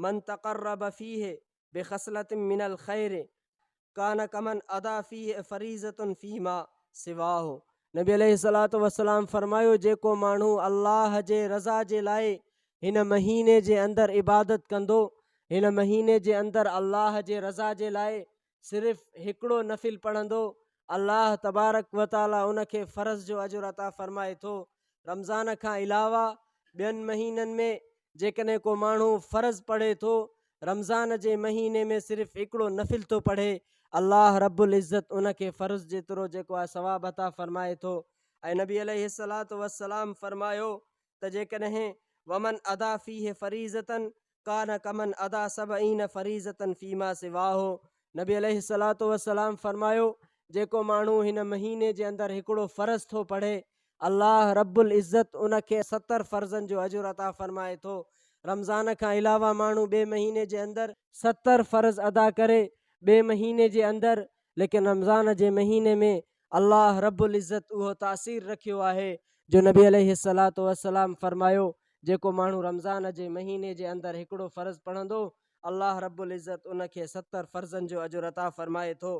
मन तक़र्रब फ़ीह बिख़स्लतिन मिनल ख़ैर कान कमन अदा फ़ीह फ़रीज़तुन फ़ीमा सिवाहु। नबी अलैहिस्सलातु वस्सलाम फरमायो, जेको माण्हू अल्लाह जे रज़ा जे लाइ हिन महीने जे अंदरि इबादत कंदो, हिन महीने जे अंदरि अल्लाह जे रज़ा जे लाइ सिर्फ़ु हिकिड़ो नफ़िल पढ़ंदो, अल्लाह तबारक व ताला उनखे फ़र्ज़ जो अजुर अता फ़रमाए थो। रमज़ान खां अलावा ॿियनि महीननि में जेकॾहिं को माण्हू फ़र्ज़ पढ़े थो, रमज़ान जे महीने में सिर्फ़ु हिकिड़ो नफ़िल थो पढ़े, अल्लाह रब्बुल इज़्ज़त उनखे फ़र्ज़ जेतिरो जेको आहे सवाब अता फ़रमाए थो। ऐं नबी अलैहिस्सलातु वस्सलाम फरमायो त जेकॾहिं वमन अदा फ़ीह फ़रीज़तन कान कमन अदा सबईन फ़रीज़तन फ़ीमा सिवाहो। नबी अलैहिस्सलातु वस्सलाम फरमायो, जेको माण्हू हिन महीने जे अंदरि हिकिड़ो फ़र्ज़ थो पढ़े, अल्लाह रब्बुल इज़्ज़त उनखे 70 फ़र्ज़नि जो अजुर अता फ़रमाए थो। रमज़ान खां अलावा माण्हू ॿिए महीने जे अंदरि 70 फ़र्ज़ अदा करे ॿिए महीने जे अंदरि, लेकिन रमज़ान जे महीने में अल्लाह रब्बुल इज़्ज़त उहो तासीर रखियो आहे जो नबी अलैहिस्सलातु वस्सलाम फरमायो, जेको माण्हू रमज़ान जे महीने जे अंदरि हिकिड़ो फ़र्ज़ पढ़ंदो, अल्लाह रब्बुल इज़्ज़त उनखे 70 फ़र्ज़नि जो अजुर अता फ़रमाए थो।